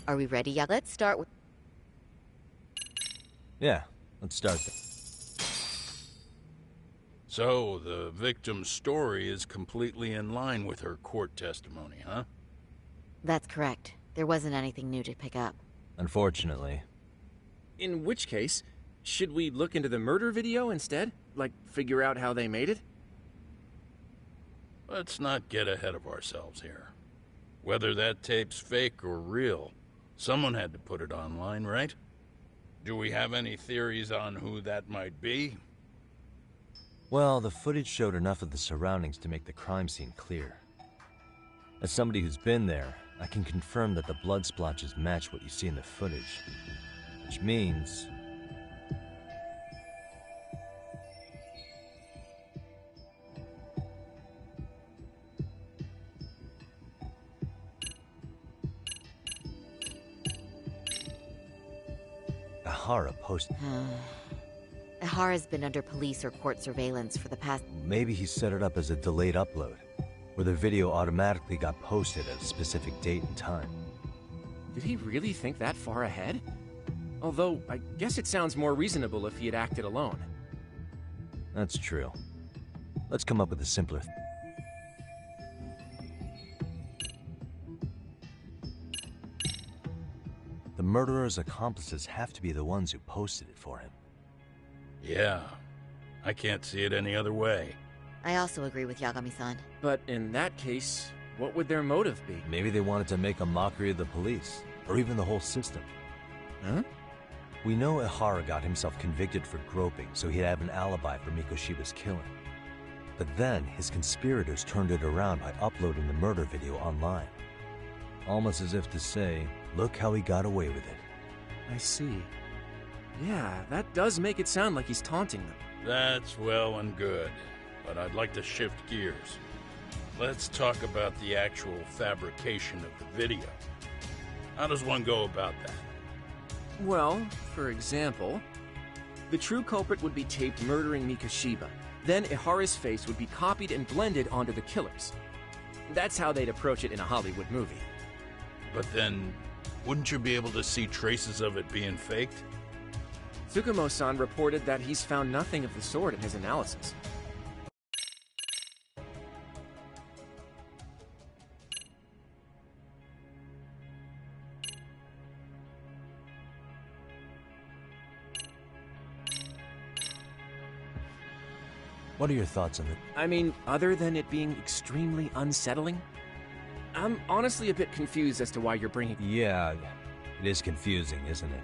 Are we ready? Yeah, let's start with... Yeah, let's start there. So, the victim's story is completely in line with her court testimony, huh? That's correct. There wasn't anything new to pick up. Unfortunately. In which case, should we look into the murder video instead? Like, figure out how they made it? Let's not get ahead of ourselves here. Whether that tape's fake or real, someone had to put it online, right? Do we have any theories on who that might be? Well, the footage showed enough of the surroundings to make the crime scene clear. As somebody who's been there, I can confirm that the blood splotches match what you see in the footage. Which means... Ihara posted... Ihara's been under police or court surveillance for the past... Maybe he set it up as a delayed upload, where the video automatically got posted at a specific date and time. Did he really think that far ahead? Although, I guess it sounds more reasonable if he had acted alone. That's true. Let's come up with a simpler... The murderer's accomplices have to be the ones who posted it for him. Yeah, I can't see it any other way. I also agree with Yagami-san. But in that case, what would their motive be? Maybe they wanted to make a mockery of the police, or even the whole system. Huh? We know Ihara got himself convicted for groping, so he'd have an alibi for Mikoshiba's killing. But then, his conspirators turned it around by uploading the murder video online. Almost as if to say, look how he got away with it. I see. Yeah, that does make it sound like he's taunting them. That's well and good, but I'd like to shift gears. Let's talk about the actual fabrication of the video. How does one go about that? Well, for example, the true culprit would be taped murdering Mikoshiba. Then Ihara's face would be copied and blended onto the killers. That's how they'd approach it in a Hollywood movie. But then, wouldn't you be able to see traces of it being faked? Tsukumo-san reported that he's found nothing of the sort in his analysis. What are your thoughts on it? I mean, other than it being extremely unsettling? I'm honestly a bit confused as to why you're bringing... Yeah, it is confusing, isn't it?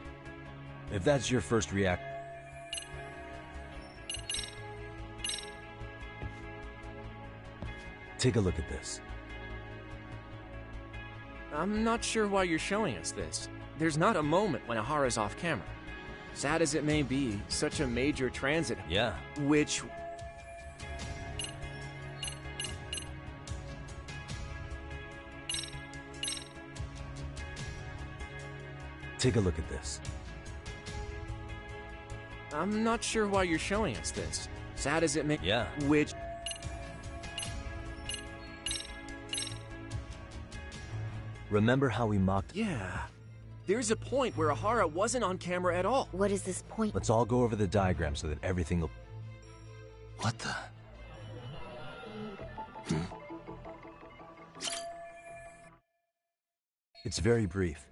If that's your first reaction... Take a look at this. I'm not sure why you're showing us this. There's not a moment when Ihara's off camera. Sad as it may be, such a major transit... Yeah. Which... Take a look at this. I'm not sure why you're showing us this. Sad as it may... Yeah. Which... Remember how we mocked... Yeah. There's a point where Ihara wasn't on camera at all. What is this point? Let's all go over the diagram so that everything will... What the? It's very brief,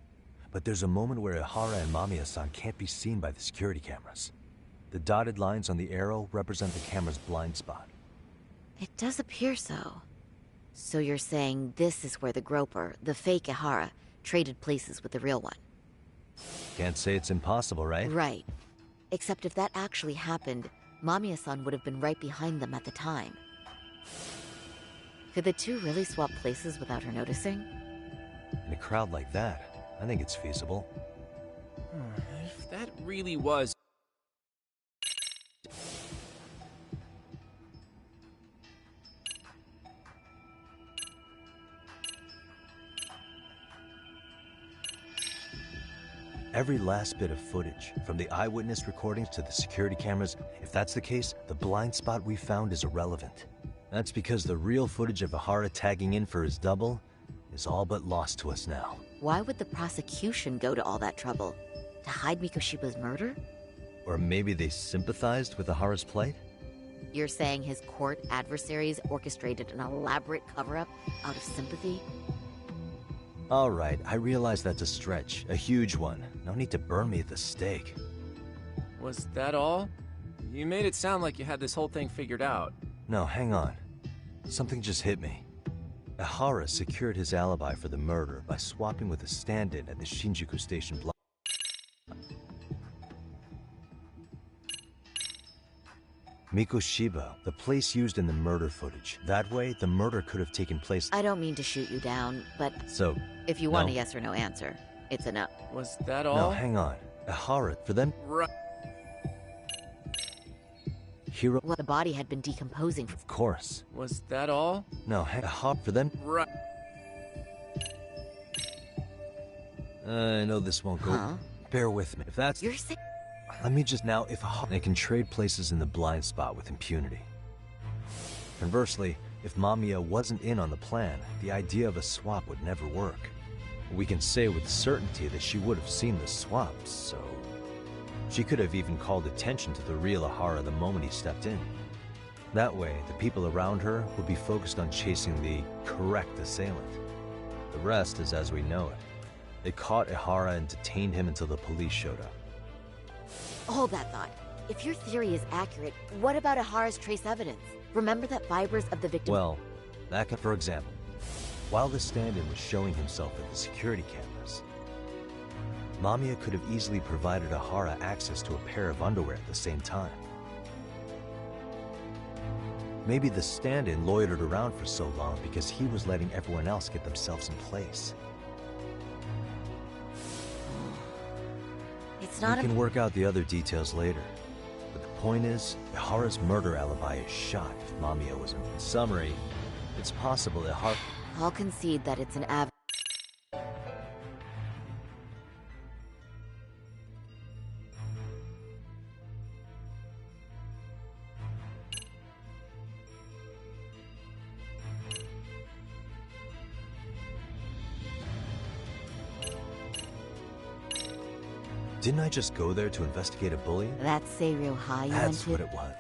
but there's a moment where Ihara and Mamiya-san can't be seen by the security cameras. The dotted lines on the arrow represent the camera's blind spot. It does appear so. So you're saying this is where the groper, the fake Ihara, traded places with the real one? Can't say it's impossible, right? Right. Except if that actually happened, Mamiya-san would have been right behind them at the time. Could the two really swap places without her noticing? In a crowd like that, I think it's feasible. If that really was... Every last bit of footage, from the eyewitness recordings to the security cameras, if that's the case, the blind spot we found is irrelevant. That's because the real footage of Ihara tagging in for his double is all but lost to us now. Why would the prosecution go to all that trouble? To hide Mikoshiba's murder? Or maybe they sympathized with Ihara's plight? You're saying his court adversaries orchestrated an elaborate cover-up out of sympathy? Alright, I realize that's a stretch. A huge one. No need to burn me at the stake. Was that all? You made it sound like you had this whole thing figured out. No, hang on. Something just hit me. Ihara secured his alibi for the murder by swapping with a stand-in at the Shinjuku Station block. Mikoshiba, the place used in the murder footage. That way, the murder could have taken place. I don't mean to shoot you down, but So, if you want no? a yes or no answer, it's a no. Was that all? No, hang on. Ihara, for them, Right. Hiro, Well, the body had been decomposing for... of course. Was that all? No, Ihara, for them, Right. I know this won't go. Huh? Bear with me. If that's... You're saying... Let me just now, if they can trade places in the blind spot with impunity. Conversely, if Mamiya wasn't in on the plan, the idea of a swap would never work. We can say with certainty that she would have seen the swap, so... She could have even called attention to the real Ihara the moment he stepped in. That way, the people around her would be focused on chasing the correct assailant. The rest is as we know it. They caught Ihara and detained him until the police showed up. Hold that thought. If your theory is accurate, what about Ihara's trace evidence? Remember that fibers of the victim... Well, that could, for example, while the stand-in was showing himself at the security cameras, Mamiya could have easily provided Ihara access to a pair of underwear at the same time. Maybe the stand-in loitered around for so long because he was letting everyone else get themselves in place. It's not We can work out the other details later. But the point is, Ihara's murder alibi is shot if Mamiya was in. In summary, it's possible that I'll concede that it's an Didn't I just go there to investigate a bully? That's Seiryō High you That's went what to? it was.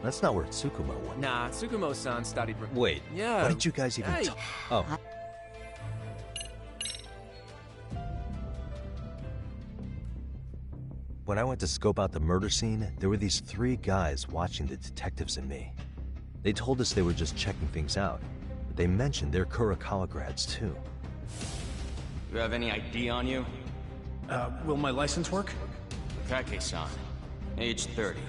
That's not where Tsukumo went. Nah, Tsukumo-san studied... Wait, Yeah. what did you guys even Hey. talk? Oh. When I went to scope out the murder scene, there were these 3 guys watching the detectives and me. They told us they were just checking things out, but they mentioned they're Kurokawa grads too. You have any ID on you? Will my license work? Kake-san, age 30.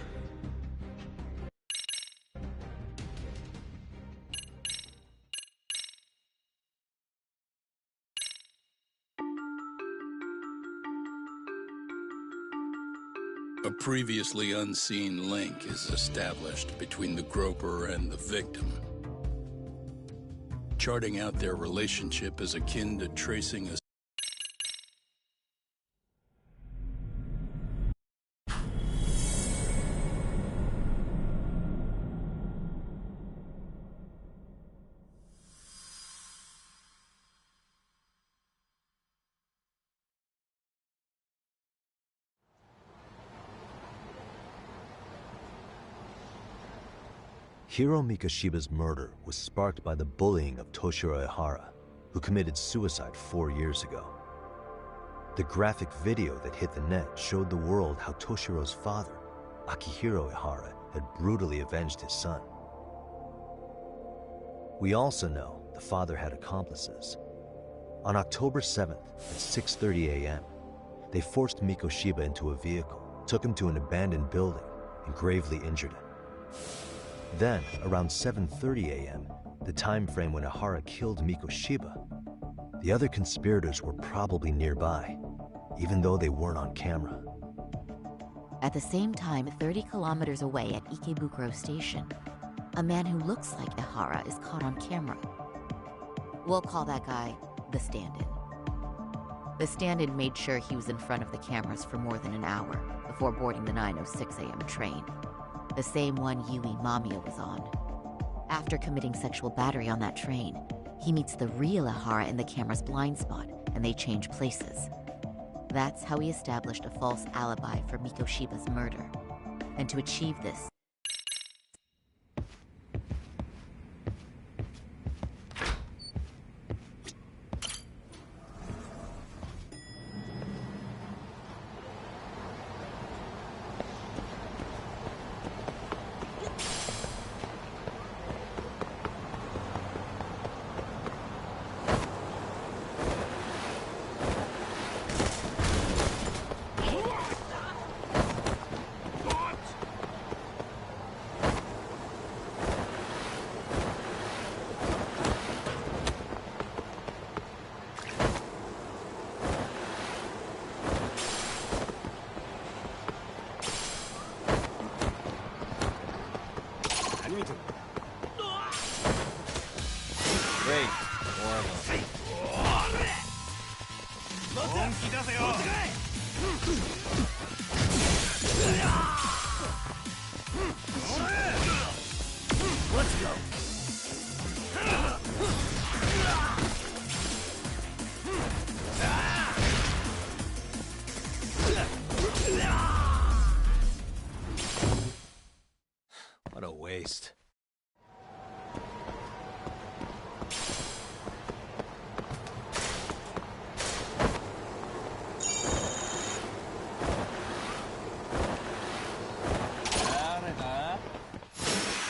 A previously unseen link is established between the groper and the victim. Charting out their relationship is akin to tracing a Hiro Mikoshiba's murder was sparked by the bullying of Toshiro Ihara, who committed suicide 4 years ago. The graphic video that hit the net showed the world how Toshiro's father, Akihiro Ihara, had brutally avenged his son. We also know the father had accomplices. On October 7th at 6:30 a.m., they forced Mikoshiba into a vehicle, took him to an abandoned building, and gravely injured him. Then, around 7:30 a.m., the time frame when Ihara killed Mikoshiba, the other conspirators were probably nearby, even though they weren't on camera. At the same time, 30 kilometers away at Ikebukuro Station, a man who looks like Ihara is caught on camera. We'll call that guy the stand-in. The stand-in made sure he was in front of the cameras for more than an hour before boarding the 9:06 a.m. train, the same one Yui Mamiya was on. After committing sexual battery on that train, He meets the real Ihara in the camera's blind spot, and they change places. That's how he established a false alibi for Mikoshiba's murder. And to achieve this, Great. More of them. Let's go. What a waste.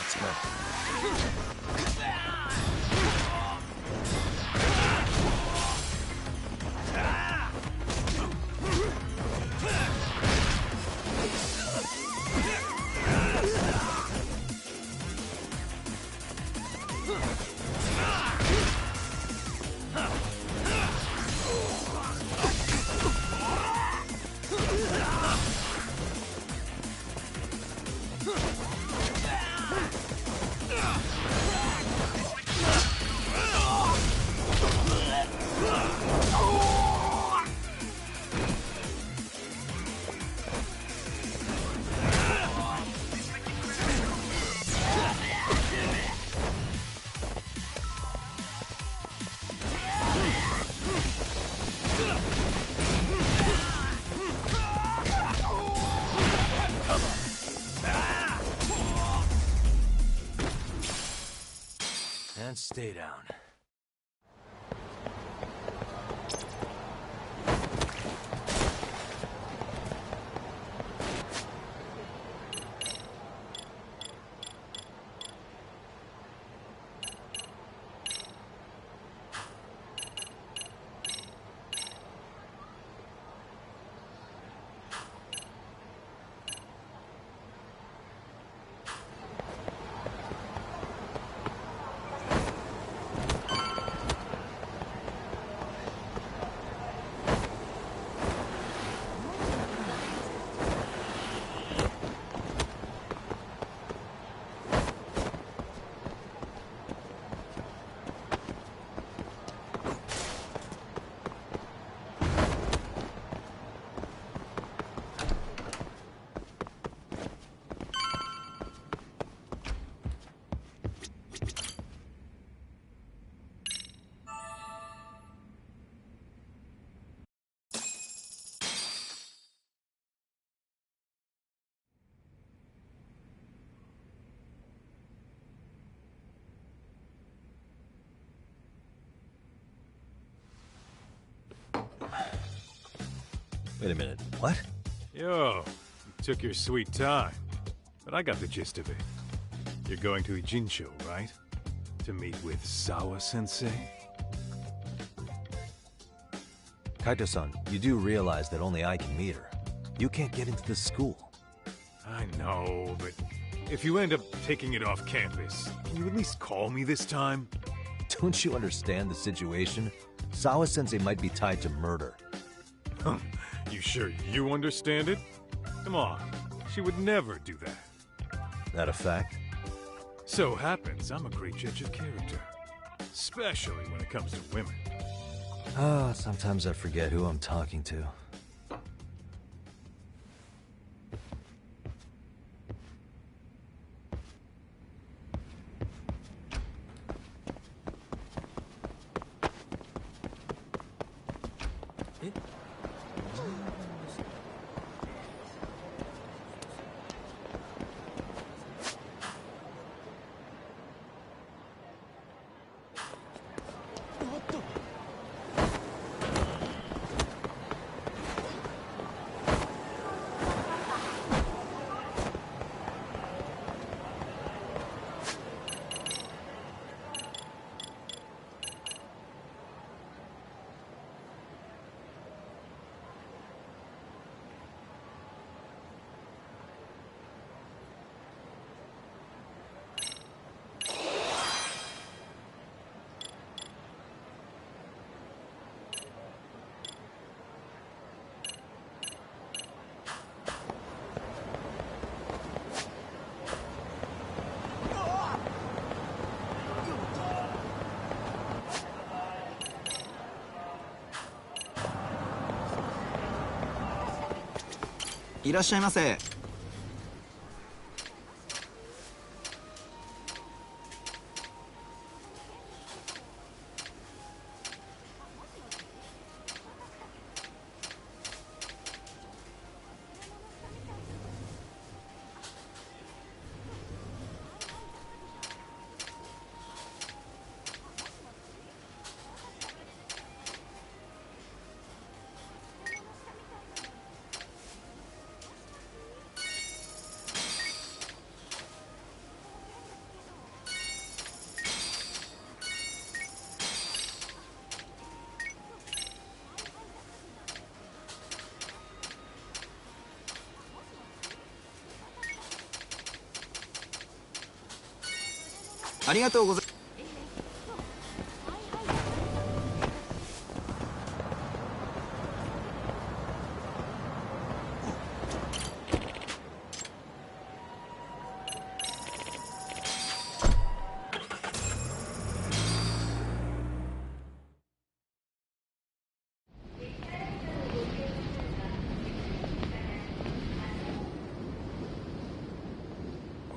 Let's go. And stay down. Wait a minute. What? Yo, you took your sweet time. But I got the gist of it. You're going to Ijincho, right? To meet with Sawa-sensei? Kaito-san, you do realize that only I can meet her. You can't get into the school. I know, but if you end up taking it off campus, can you at least call me this time? Don't you understand the situation? Sawa-sensei might be tied to murder. You sure you understand it? Come on, she would never do that. That a fact? So happens I'm a great judge of character. Especially when it comes to women. Sometimes I forget who I'm talking to. いらっしゃいませ。ありがとうございます。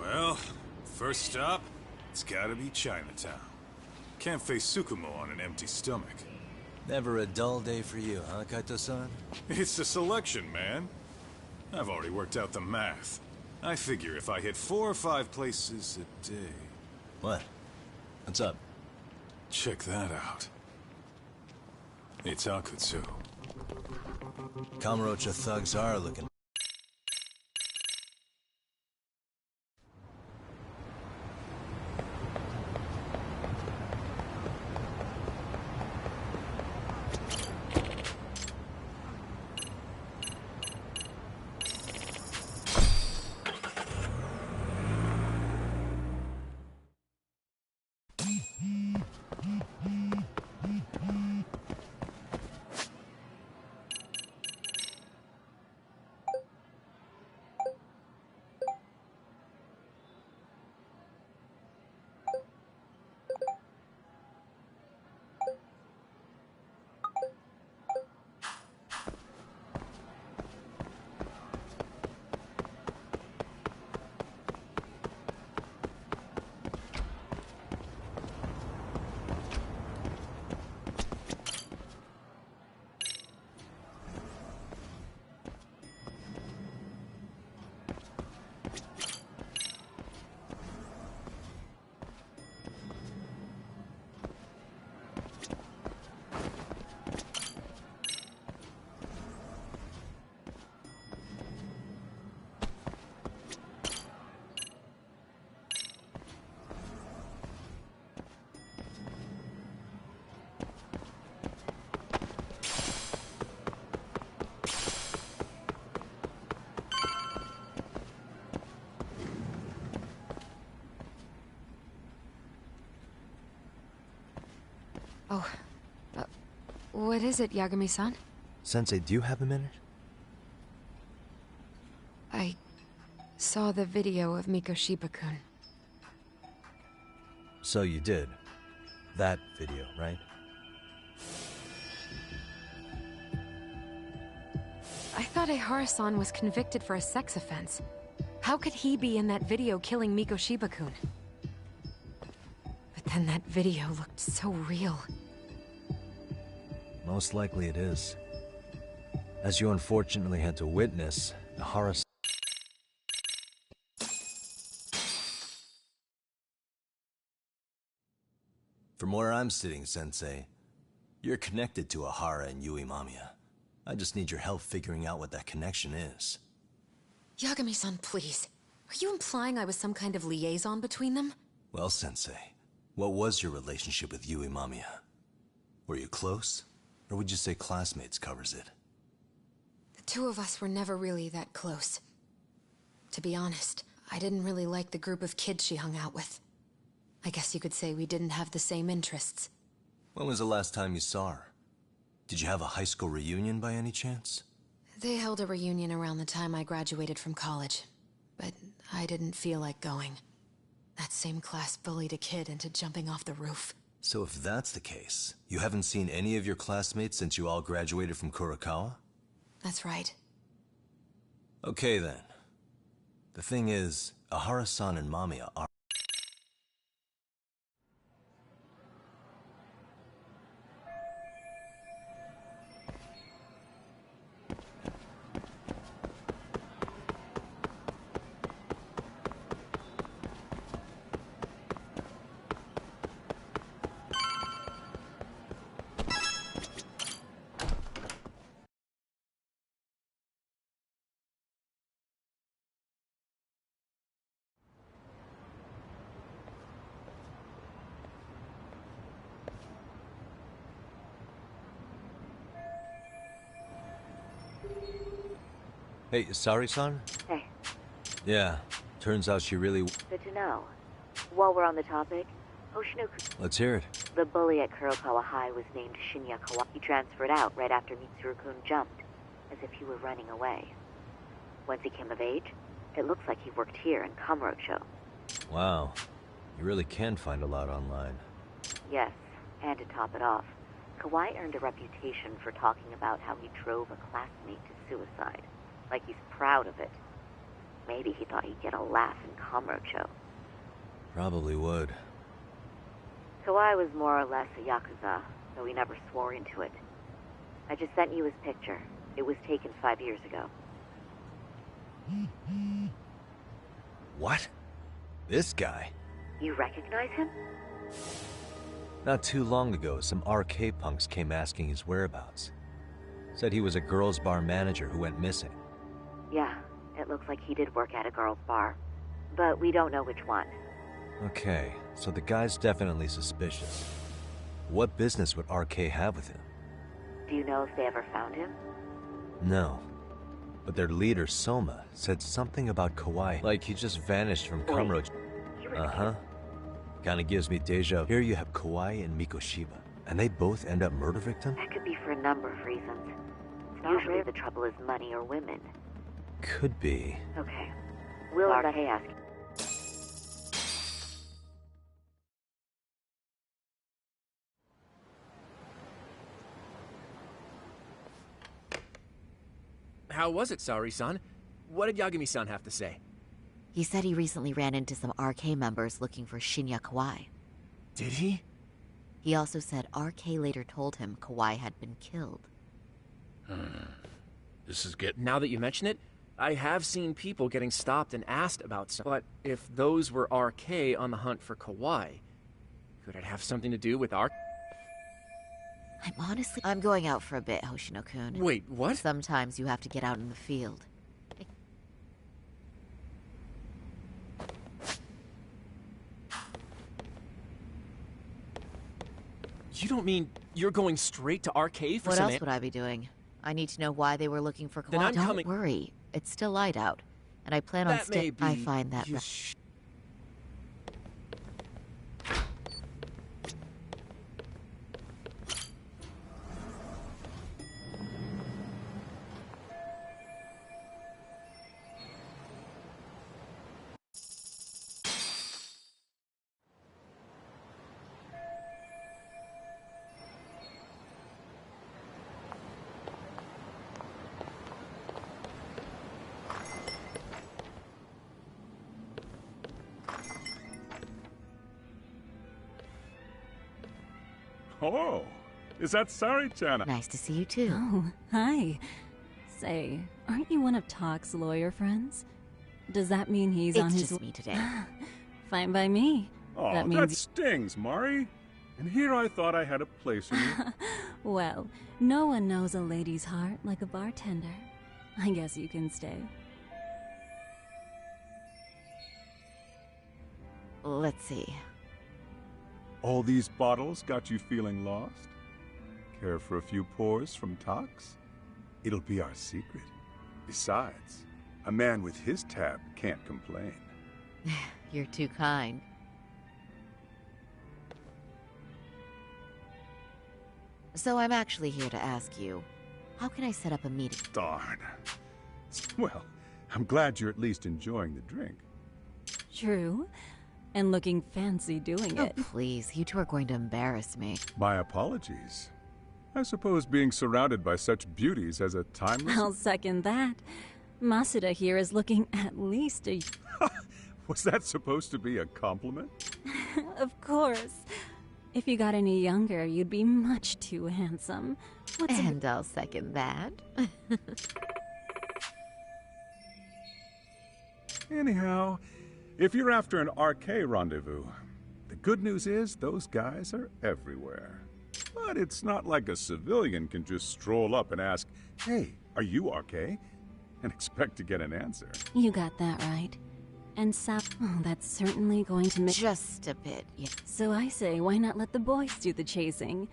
Well, first stop, it's gotta be Chinatown. Can't face Tsukumo on an empty stomach. Never a dull day for you, huh, Kaito-san? It's a selection, man. I've already worked out the math. I figure if I hit 4 or 5 places a day... What? What's up? Check that out. It's Akutsu. Kamurocho thugs are looking... Oh, what is it, Yagami-san? Sensei, do you have a minute? I saw the video of Mikoshiba-kun. So you did. That video, right? I thought Ehara-san was convicted for a sex offense. How could he be in that video killing Mikoshiba-kun? But then that video looked so real. Most likely it is. As you unfortunately had to witness, Ehara... From where I'm sitting, Sensei, you're connected to Ehara and Yui Mamiya. I just need your help figuring out what that connection is. Yagami-san, please. Are you implying I was some kind of liaison between them? Well, Sensei, what was your relationship with Yui Mamiya? Were you close? Or would you say classmates covers it? The two of us were never really that close. To be honest, I didn't really like the group of kids she hung out with. I guess you could say we didn't have the same interests. When was the last time you saw her? Did you have a high school reunion by any chance? They held a reunion around the time I graduated from college, but I didn't feel like going. That same class bullied a kid into jumping off the roof. So if that's the case, you haven't seen any of your classmates since you all graduated from Kurokawa? That's right. Okay then. The thing is, Ahara-san and Mamiya are... Hey, Sari-san? Hey. Yeah, turns out she really... Good to know. While we're on the topic, Hoshino... Let's hear it. The bully at Kurokawa High was named Shinya Kawai. He transferred out right after Mitsuru-kun jumped, as if he were running away. Once he came of age, it looks like he worked here in Kamurocho. Wow. You really can find a lot online. Yes, and to top it off, Kawai earned a reputation for talking about how he drove a classmate to suicide. Like he's proud of it. Maybe he thought he'd get a laugh in Kamurocho. Probably would. Kawai was more or less a Yakuza, though he never swore into it. I just sent you his picture. It was taken 5 years ago. What? This guy? You recognize him? Not too long ago, some RK punks came asking his whereabouts. Said he was a girls' bar manager who went missing. Yeah, it looks like he did work at a girls' bar. But we don't know which one. Okay, so the guy's definitely suspicious. What business would RK have with him? Do you know if they ever found him? No. But their leader, Soma, said something about Kawai. Like he just vanished from Kamurocho. Uh-huh. Kinda gives me deja vu. Here you have Kawai and Mikoshiba, and they both end up murder victims? That could be for a number of reasons. Usually the trouble is money or women. Could be. Okay. We'll let Kay ask. How was it, Saori-san? What did Yagami-san have to say? He said he recently ran into some RK members looking for Shinya Kawai. Did he? He also said RK later told him Kawai had been killed. This is getting... Now that you mention it, I have seen people getting stopped and asked about some. But if those were RK on the hunt for Kawai, could it have something to do with our... I'm going out for a bit, Hoshino-kun. Wait, what? Sometimes you have to get out in the field. You don't mean you're going straight to RK for What some... else would I be doing? I need to know why they were looking for Kawhi. Then I'm Don't coming... worry. It's still light out. And I plan on That may be... I find that... Oh, is that Sari-chan? Nice to see you too. Oh, hi. Say, aren't you one of Talk's lawyer friends? Does that mean he's on his... It's just me today. Fine by me. Oh, that stings, Mari. And here I thought I had a place for you. Well, no one knows a lady's heart like a bartender. I guess you can stay. Let's see. All these bottles got you feeling lost? Care for a few pours from Tox? It'll be our secret. Besides, a man with his tab can't complain. You're too kind. So I'm actually here to ask you, how can I set up a meeting? Darn. Well, I'm glad you're at least enjoying the drink. True. And looking fancy doing it. Oh, please. You two are going to embarrass me. My apologies. I suppose being surrounded by such beauties has a timeless... I'll second that. Masuda here is looking at least a... Was that supposed to be a compliment? Of course. If you got any younger, you'd be much too handsome. And I'll second that. Anyhow, if you're after an RK rendezvous, the good news is those guys are everywhere. But it's not like a civilian can just stroll up and ask, "Hey, are you RK?" and expect to get an answer. You got that right. And that's certainly going to make... Just a bit, yeah. So I say, why not let the boys do the chasing?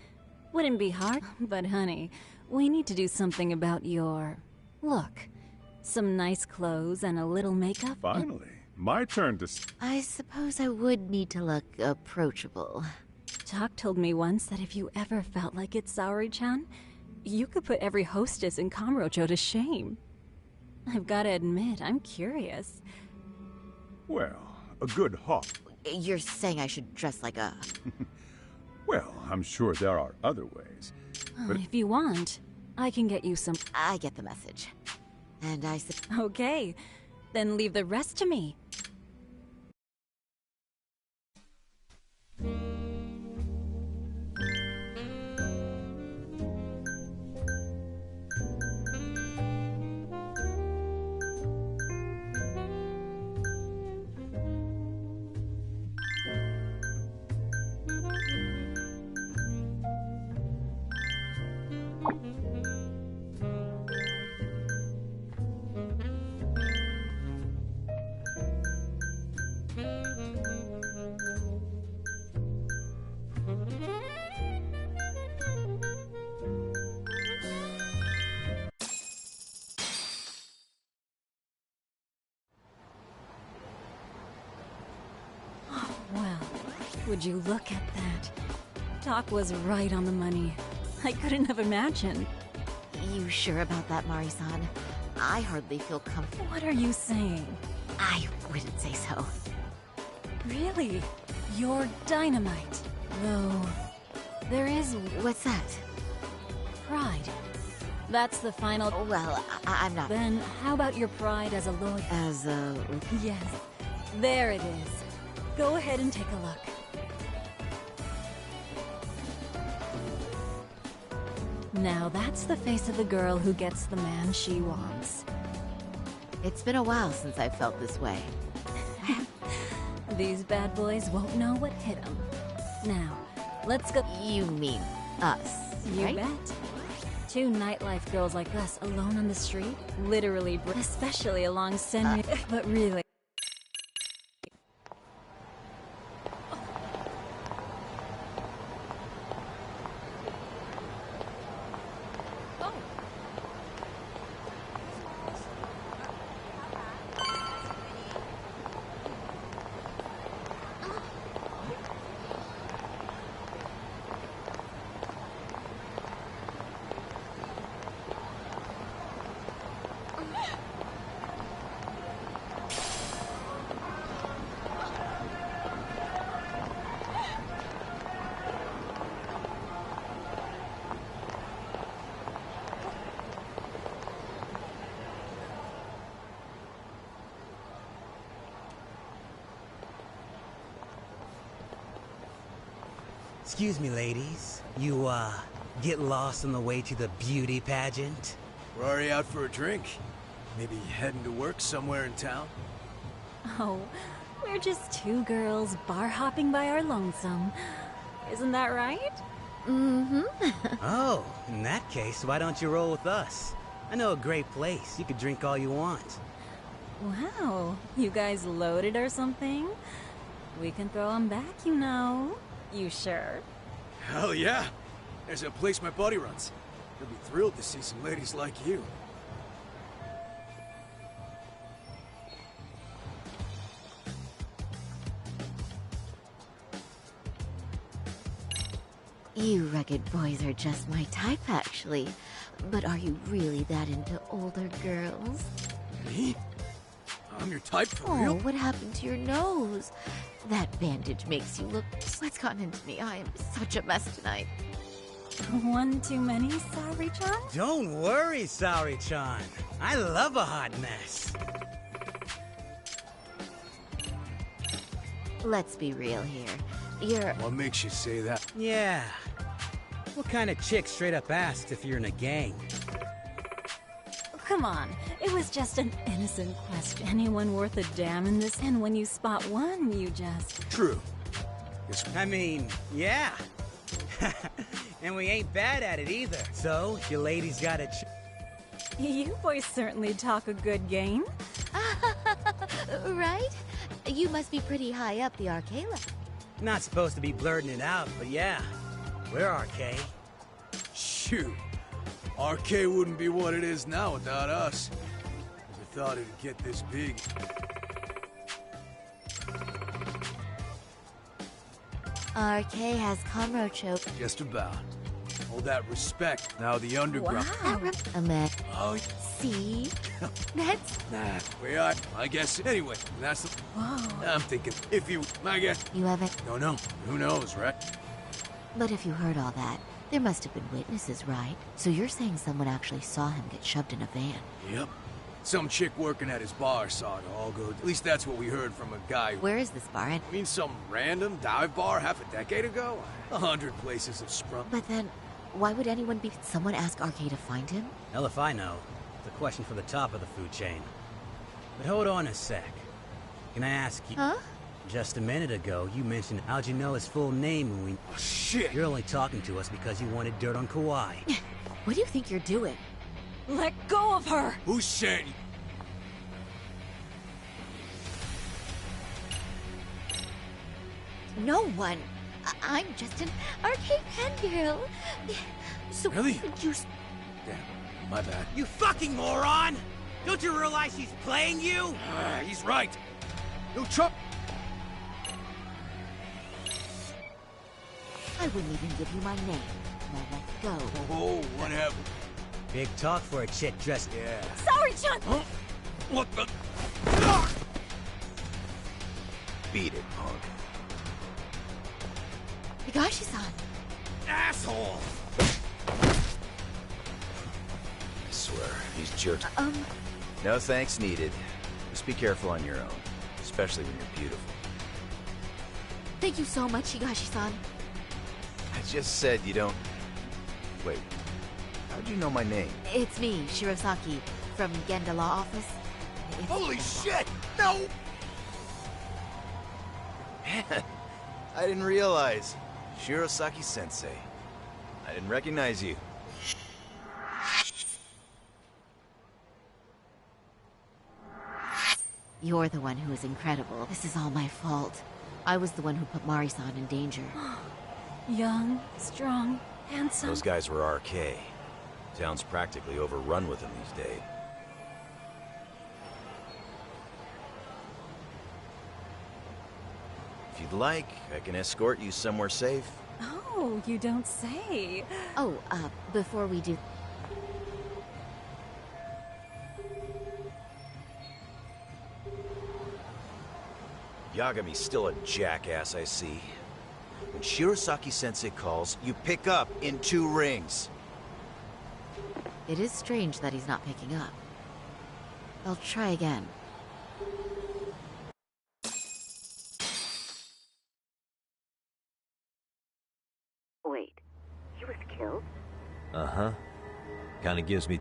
Wouldn't be hard, but honey, we need to do something about your... look. Some nice clothes and a little makeup. Finally, my turn to... I suppose I would need to look approachable. Talk told me once that if you ever felt like it, Saori-chan, you could put every hostess in Kamurocho to shame. I've gotta admit, I'm curious. Well, a good hawk. You're saying I should dress like a... Well, I'm sure there are other ways. But if you want, I can get you some... I get the message. And I said... Okay, then leave the rest to me. Well, would you look at that? Doc was right on the money. I couldn't have imagined. You sure about that, Mari-san? I hardly feel comfortable. What are you saying? I wouldn't say so. Really? You're dynamite. Though, there is... What's that? Pride. That's the final... Well, I'm not... Then how about your pride as a lawyer? As a... Yes. There it is. Go ahead and take a look. Now that's the face of the girl who gets the man she wants. It's been a while since I felt this way. These bad boys won't know what hit them. Now, let's go... You mean us, right? You bet. Two nightlife girls like us alone on the street? Literally, especially along Senri... But really... Excuse me, ladies. You, get lost on the way to the beauty pageant? We're already out for a drink. Maybe heading to work somewhere in town? Oh, we're just two girls bar hopping by our lonesome. Isn't that right? Mm-hmm. Oh, in that case, why don't you roll with us? I know a great place. You could drink all you want. Wow, you guys loaded or something? We can throw them back, you know. You sure? Hell yeah! There's a place my buddy runs. He'll be thrilled to see some ladies like you. You rugged boys are just my type, actually. But are you really that into older girls? Me? I'm your type for Oh, real? what happened to your nose? That bandage makes you look... What's gotten into me? I am such a mess tonight. One too many, Saori-chan? Don't worry, Saori-chan. I love a hot mess. Let's be real here. You're... What makes you say that? Yeah. What kind of chick straight up asks if you're in a gang? Come on, it was just an innocent question. Anyone worth a damn in this? And when you spot one, you just... True. I mean, yeah. And we ain't bad at it either. So, your ladies got a You boys certainly talk a good game. Right? You must be pretty high up the Arcala. Not supposed to be blurting it out, but yeah. We're RK. Shoot. RK wouldn't be what it is now without us. Never thought it'd get this big. RK has Conroe choke. Just about. All that respect. Now the underground. Wow. A man. Oh, see? That's... nah. I guess. Anyway, that's the... Whoa. I'm thinking, if you... I guess... You haven't... No, no. Who knows, right? But if you heard all that, there must have been witnesses, right? So you're saying someone actually saw him get shoved in a van? Yep. Some chick working at his bar saw it all go. At least that's what we heard from a guy. Where is this bar? I mean, some random dive bar half a decade ago? 100 places have sprung. But then, why would anyone be... Someone ask RK to find him? Hell if I know. It's a question for the top of the food chain. But hold on a sec. Can I ask you... Huh? Just a minute ago, you mentioned how'd you know his full name when we... Oh, shit! You're only talking to us because you wanted dirt on Kawhi. What do you think you're doing? Let go of her! Who said... No one. I'm just an RK fangirl. So Really? You... Damn, my bad. You fucking moron! Don't you realize he's playing you? He's right. No trouble. I wouldn't even give you my name. Now let go. Oh, what happened? Big talk for a chick dressed... Yeah. Saori-chan! Huh? What the... Beat it, punk. Higashi-san! Asshole! I swear, he's jerked. No thanks needed. Just be careful on your own. Especially when you're beautiful. Thank you so much, Higashi-san. I just said you don't... Wait. How'd you know my name? It's me, Shirosaki, from Genda Law Office. Holy shit! No! I didn't realize. Shirosaki-sensei. I didn't recognize you. You're the one who is incredible. This is all my fault. I was the one who put Mari-san in danger. Young, strong, handsome. Those guys were RK. Town's practically overrun with them these days. If you'd like, I can escort you somewhere safe. Oh, you don't say. Oh, before we do... Yagami's still a jackass, I see. When Shirosaki-sensei calls, you pick up in 2 rings. It is strange that he's not picking up. I'll try again. Wait, he was killed? Uh-huh. Kinda gives me...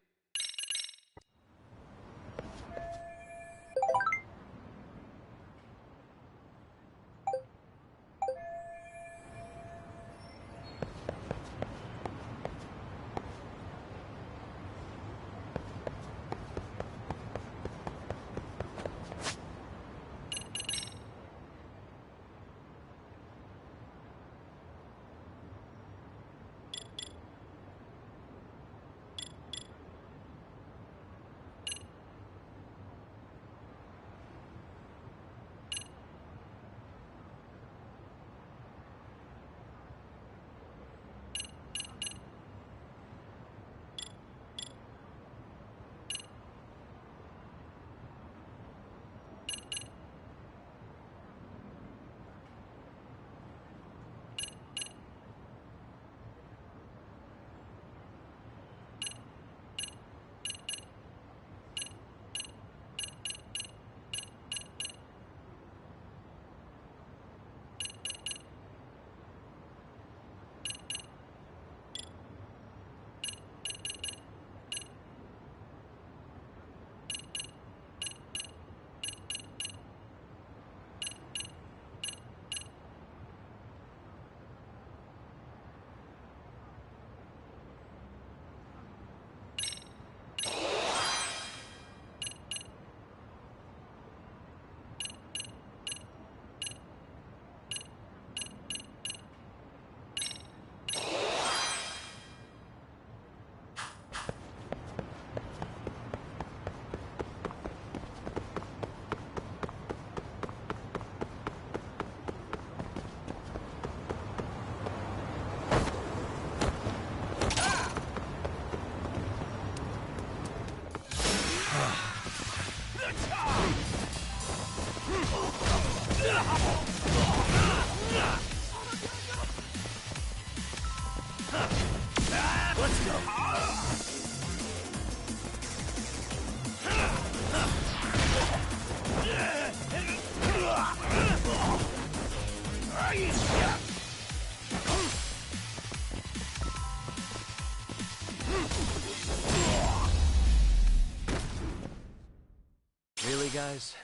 Let's go. Really, guys?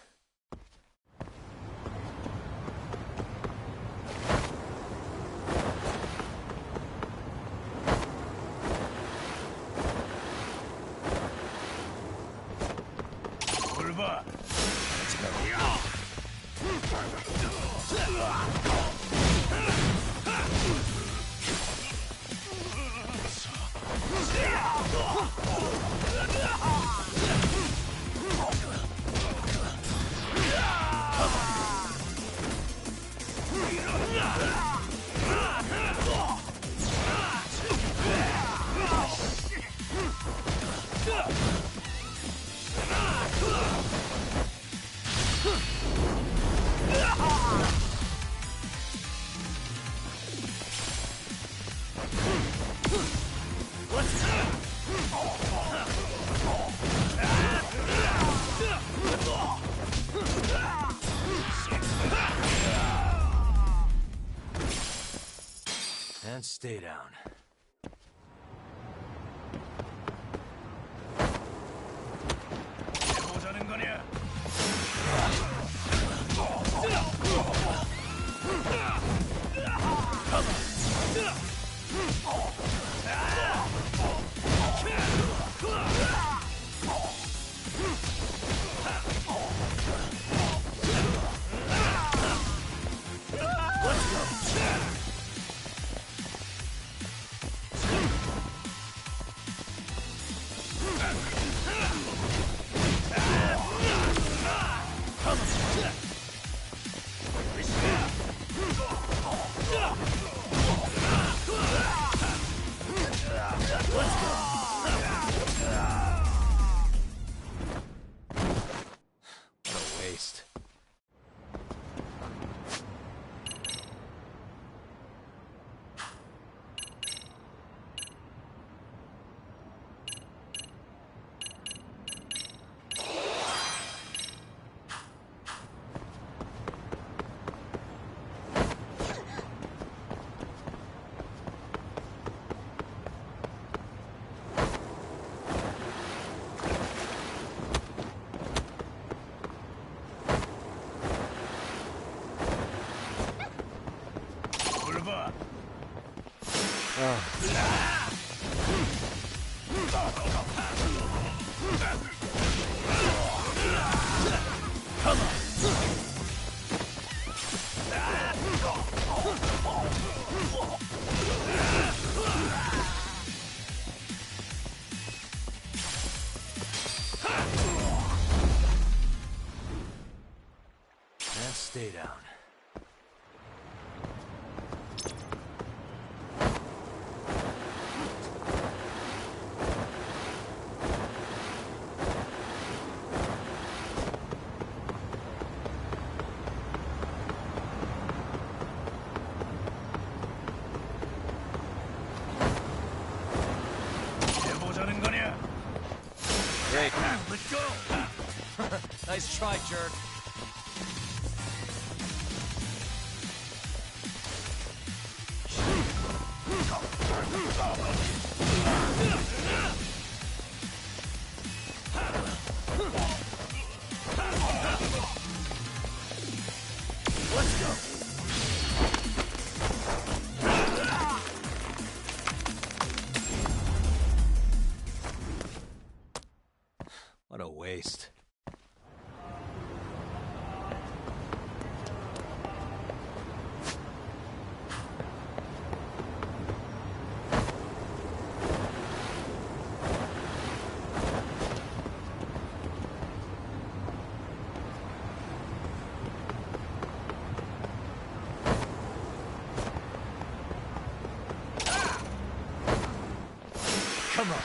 And stay down. And stay down. Great. Let's go. Nice try, jerk. Let's go. What a waste. Come on.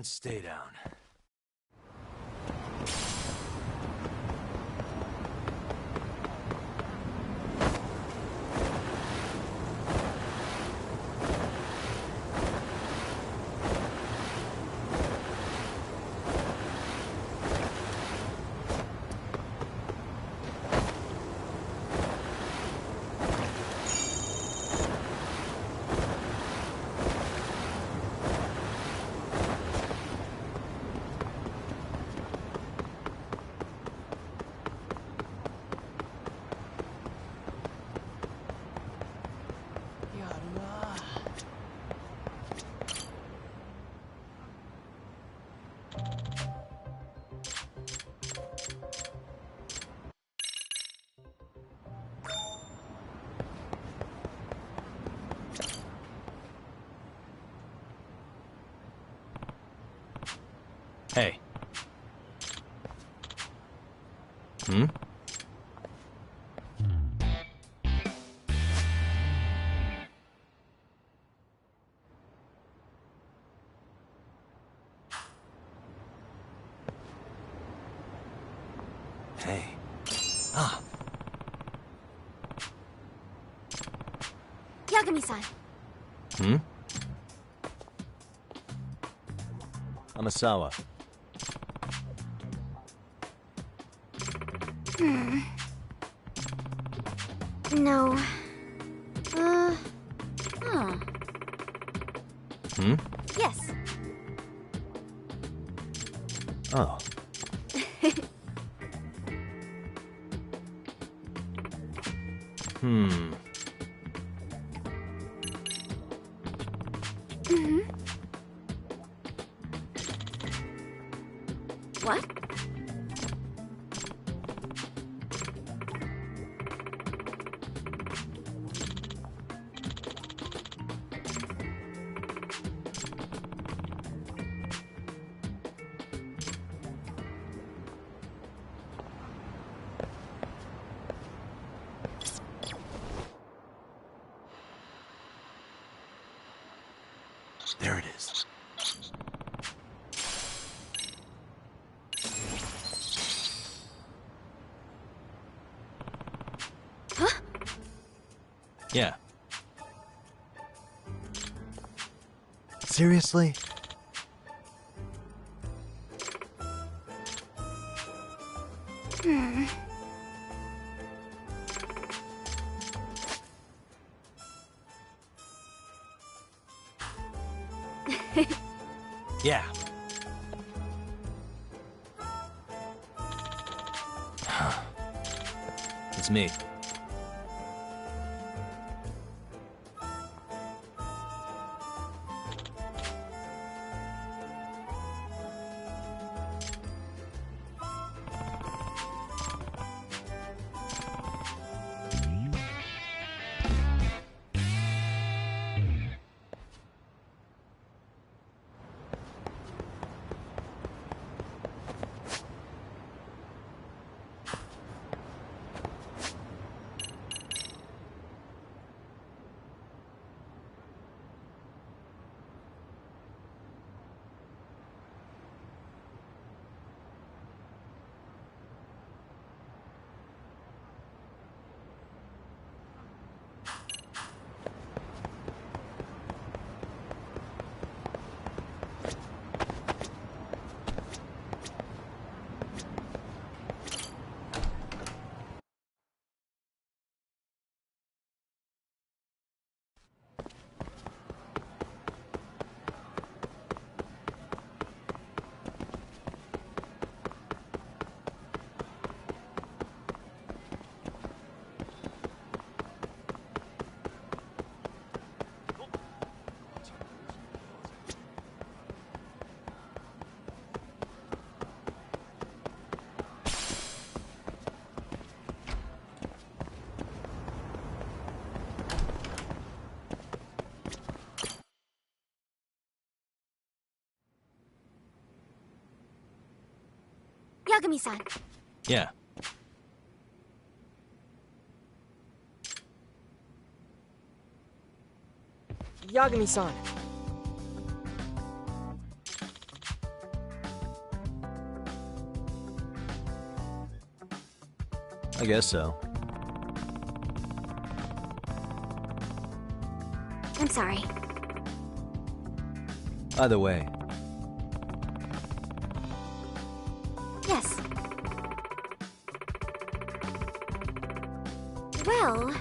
and stay down. Hey. Hmm? Hey. Ah. Yagami-san. Hmm? Amasawa. No. Hmm? Yes. Oh. Hmm. What? There it is. Huh? Yeah. Seriously? Yeah. It's me. Yagami-san. Yeah. Yagami-san. I guess so. I'm sorry. Either way. Yes. Well...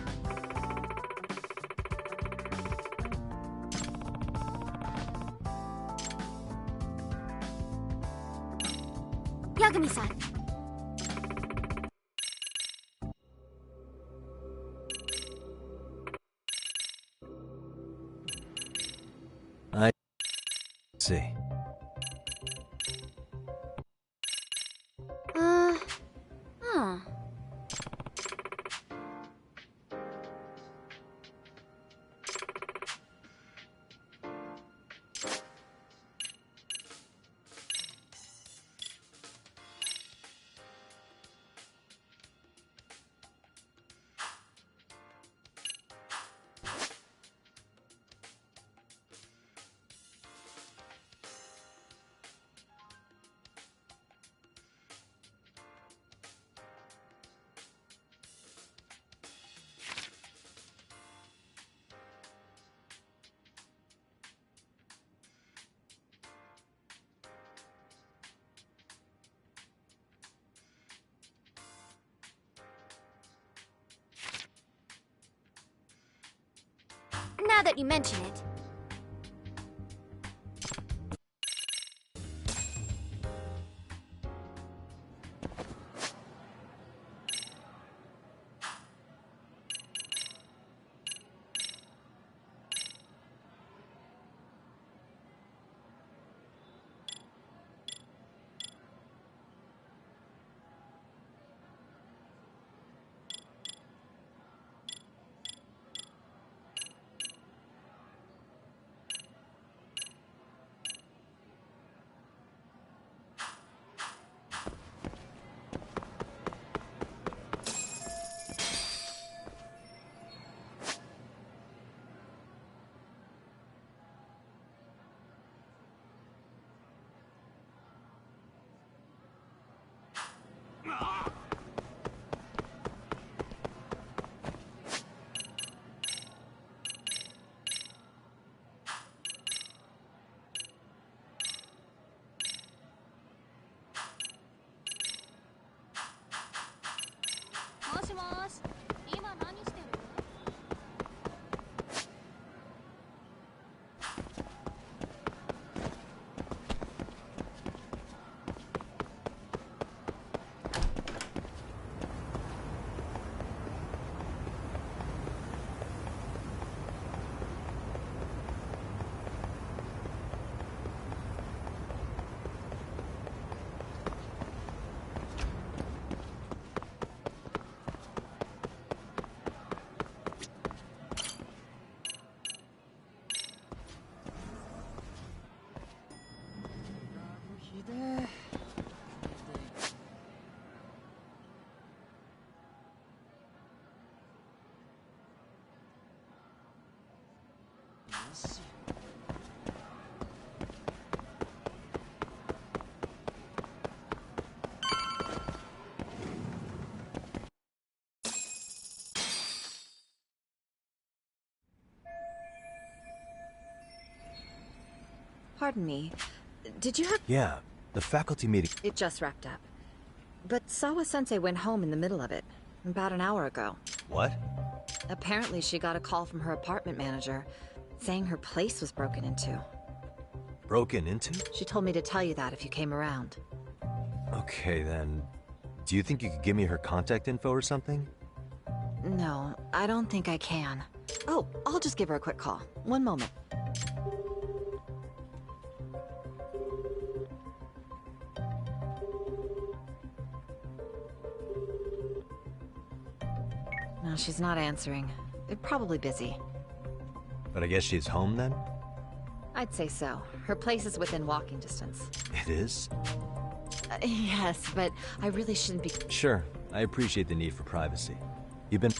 Yagami-san. I see. Huh. Now that you mention it. Pardon me. Did you have... Yeah, the faculty meeting. It just wrapped up. But Sawa-sensei went home in the middle of it, about an hour ago. What? Apparently she got a call from her apartment manager, saying her place was broken into. Broken into? She told me to tell you that if you came around. Okay, then. Do you think you could give me her contact info or something? No, I don't think I can. Oh, I'll just give her a quick call. One moment. No, she's not answering. They're probably busy. But I guess she's home then? I'd say so. Her place is within walking distance. It is? Yes, but I really shouldn't be... Sure. I appreciate the need for privacy. You've been...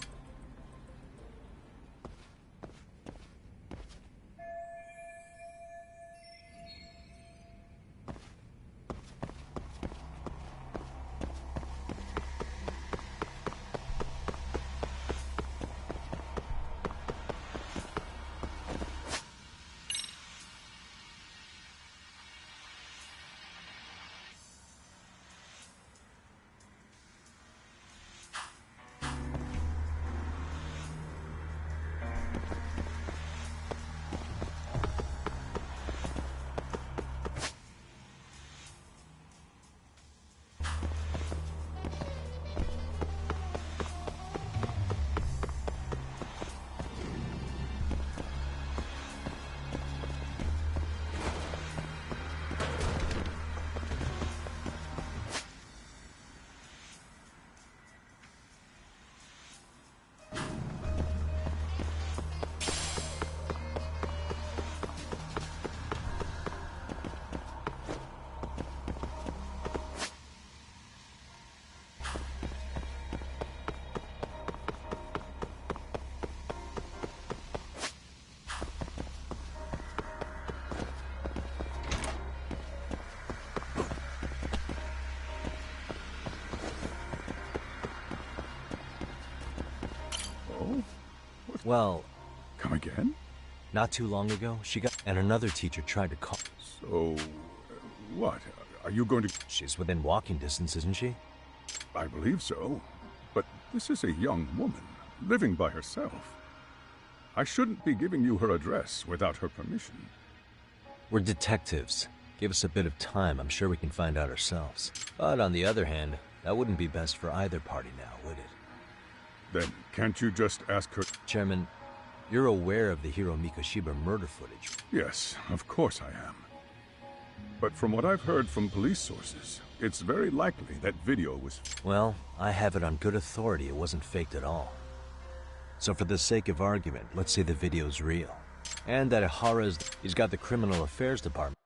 Well... Come again? Not too long ago, she got... And another teacher tried to call... So... what? Are you going to... She's within walking distance, isn't she? I believe so. But this is a young woman, living by herself. I shouldn't be giving you her address without her permission. We're detectives. Give us a bit of time, I'm sure we can find out ourselves. But on the other hand, that wouldn't be best for either party now, would it? Then can't you just ask her... Chairman, you're aware of the Hiro Mikoshiba murder footage? Yes, of course I am. But from what I've heard from police sources, it's very likely that video was... Well, I have it on good authority it wasn't faked at all. So for the sake of argument, let's say the video's real. And that he's got the criminal affairs department.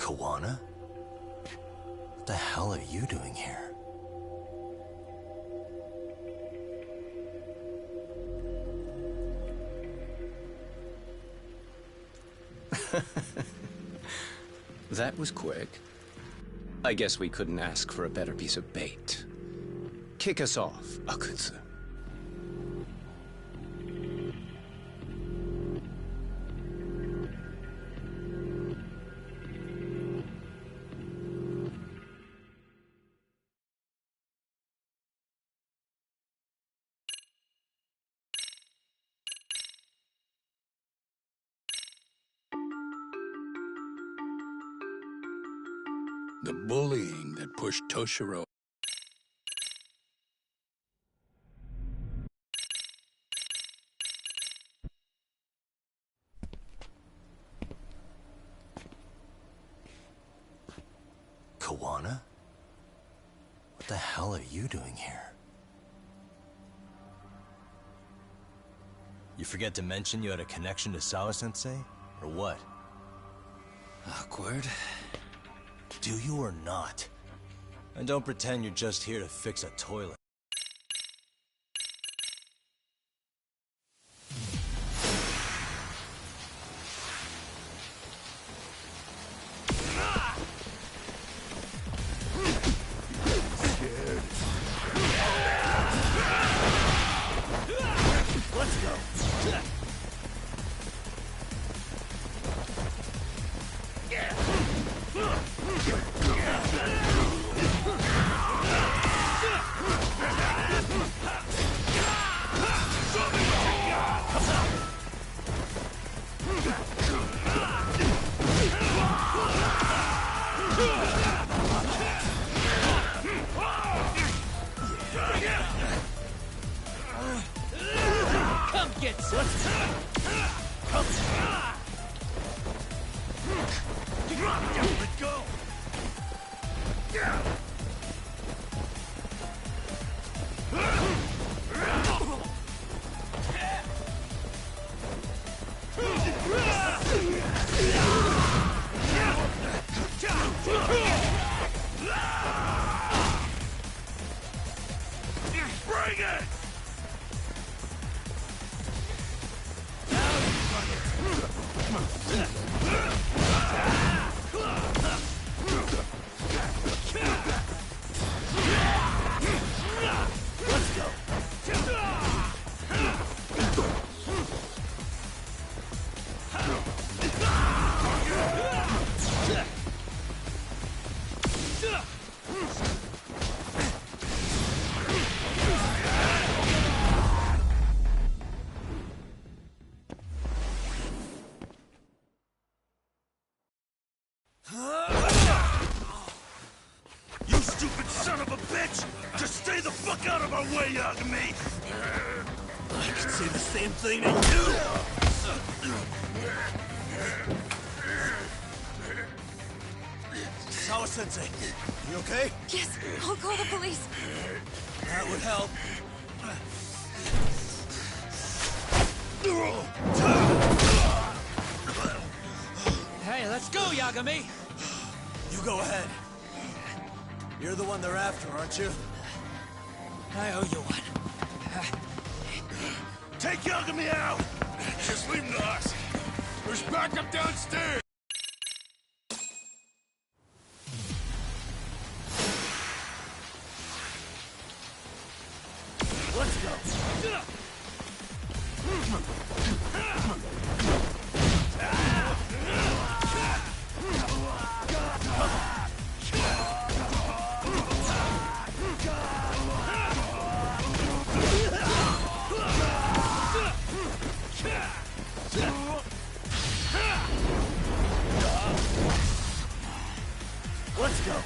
Kawana? What the hell are you doing here? That was quick. I guess we couldn't ask for a better piece of bait. Kick us off, Akutsu. The bullying that pushed Toshiro. Kawana? What the hell are you doing here? You forget to mention you had a connection to Sawa-sensei? Or what? Awkward. Do you or not? And don't pretend you're just here to fix a toilet. Let's go. Come get some. Let go! Bring it! Let's go. You stupid son of a bitch! Just stay the fuck out of our way, Yagami! I could say the same thing to you! Sawa-sensei, you okay? Yes, I'll call the police. That would help. Hey, let's go, Yagami! You go ahead. You're the one they're after, aren't you? I owe you one. Take Yagami out! Just leave him to us. There's backup downstairs! Let's go. Let's go.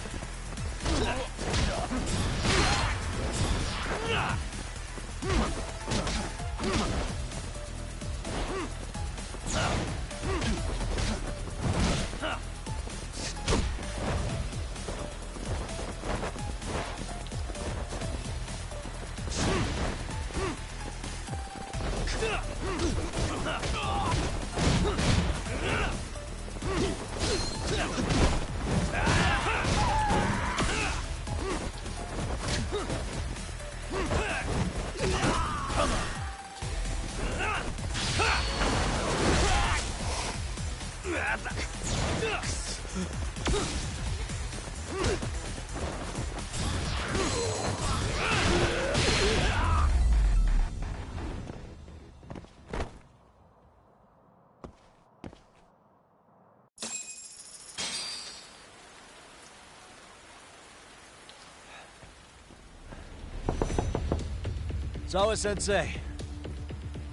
Sawa-sensei.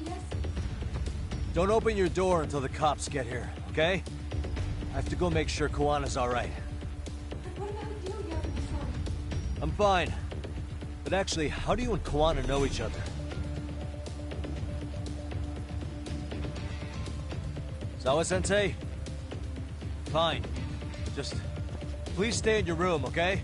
Yes? Don't open your door until the cops get here, okay? I have to go make sure Koana's alright. What about you, Yagami-san? I'm fine. But actually, how do you and Koana know each other? Sawa-sensei? Fine. Just please stay in your room, okay?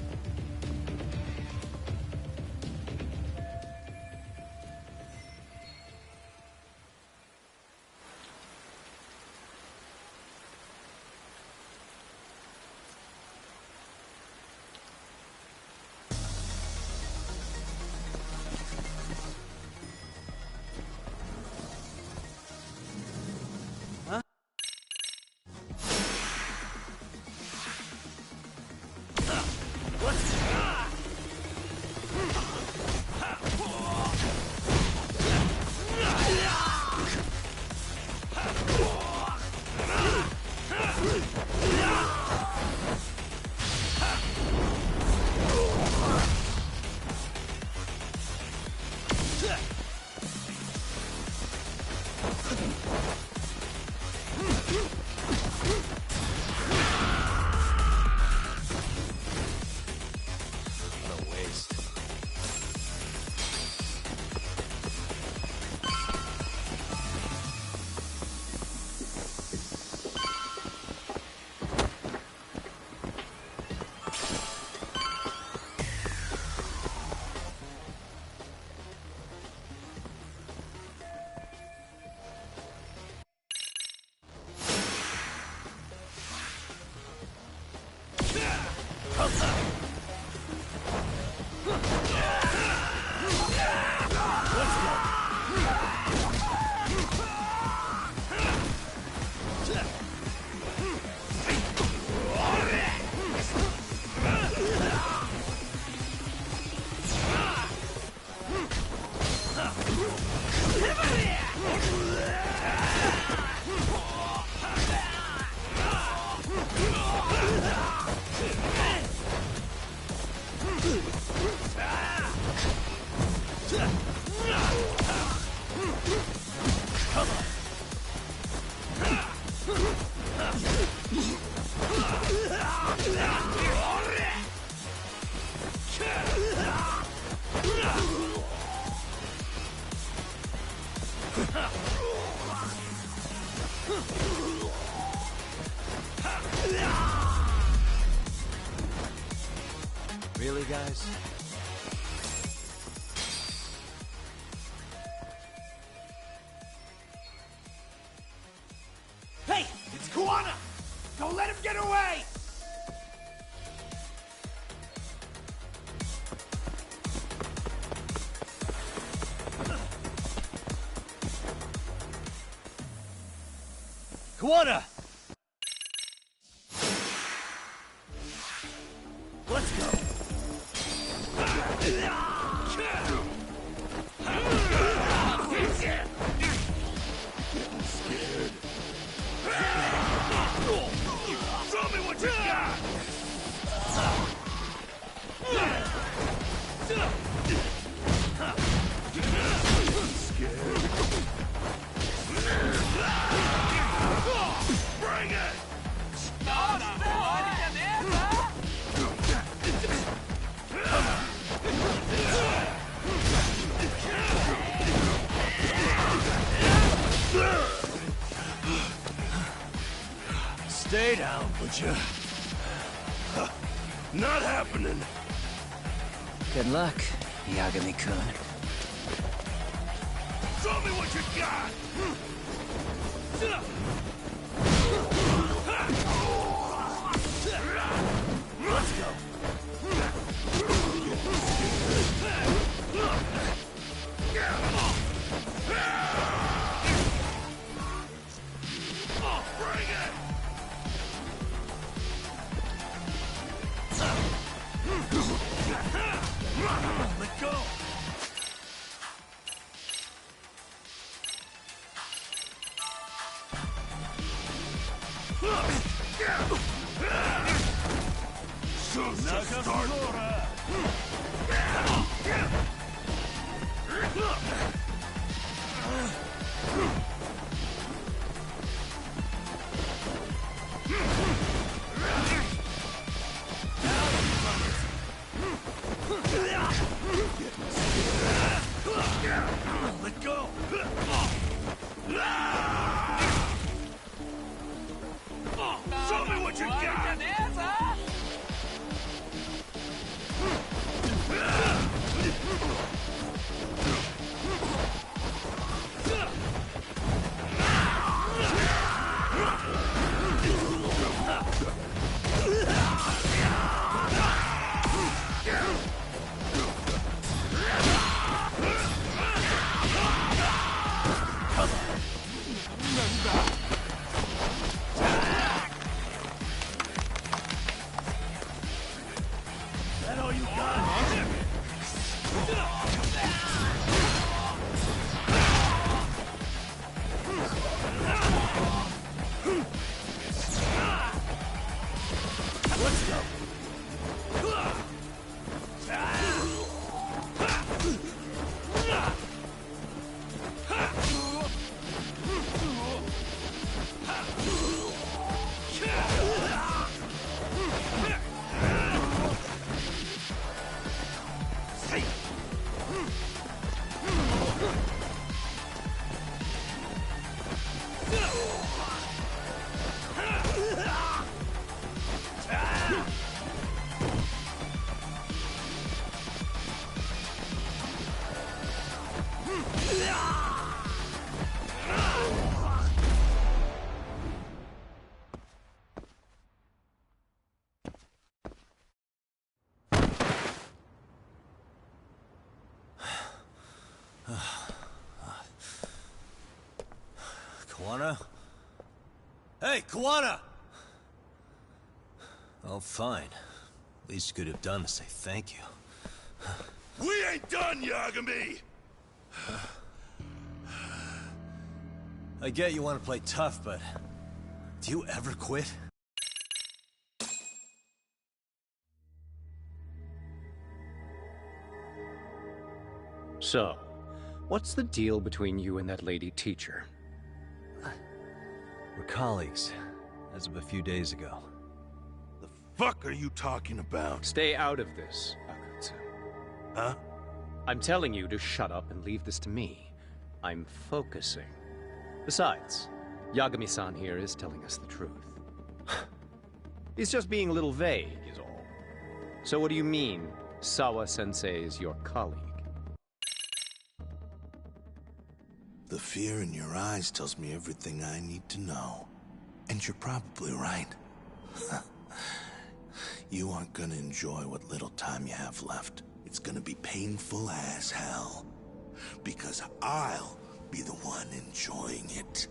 Really, guys? Hey! It's Koana! Don't let him get away! Koana! Let's go! Show me what you got! Bring it! Stay down, would you? Not happening! Good luck, Yagami-kun. Show me what you got! Let's go! Bring it! Let go! Kuwana? Hey, Kuwana! Oh, fine. Least you could have done is say thank you. We ain't done, Yagami! I get you want to play tough, but do you ever quit? So, what's the deal between you and that lady teacher? We're colleagues, as of a few days ago. The fuck are you talking about? Stay out of this, Akutsu. Huh? I'm telling you to shut up and leave this to me. I'm focusing. Besides, Yagami-san here is telling us the truth. He's just being a little vague, is all. So what do you mean, Sawa-sensei is your colleague? The fear in your eyes tells me everything I need to know. And you're probably right. You aren't gonna enjoy what little time you have left. It's gonna be painful as hell. Because I'll be the one enjoying it.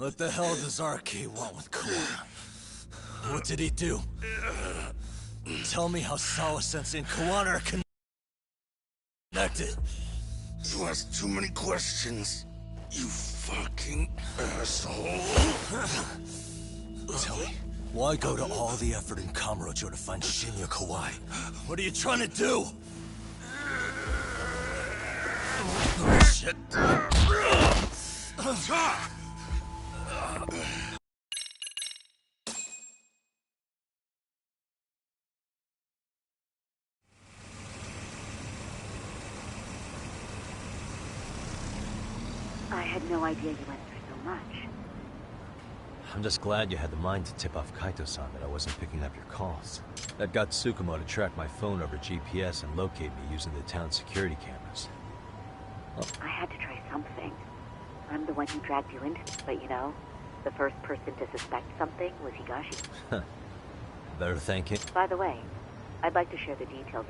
What the hell does RK want with Kawana? What did he do? Tell me how Sawa-sensei and Kawana are connected. You ask too many questions, you fucking asshole. Tell me, why go to all the effort in Kamurocho to find Shinya Kawai? What are you trying to do? Shit. I had no idea you went through so much. I'm just glad you had the mind to tip off Kaito-san that I wasn't picking up your calls. That got Tsukumo to track my phone over GPS and locate me using the town's security cameras. Oh. I had to try something. I'm the one who dragged you into this, but you know, the first person to suspect something was Higashi. Better thank him. By the way, I'd like to share the details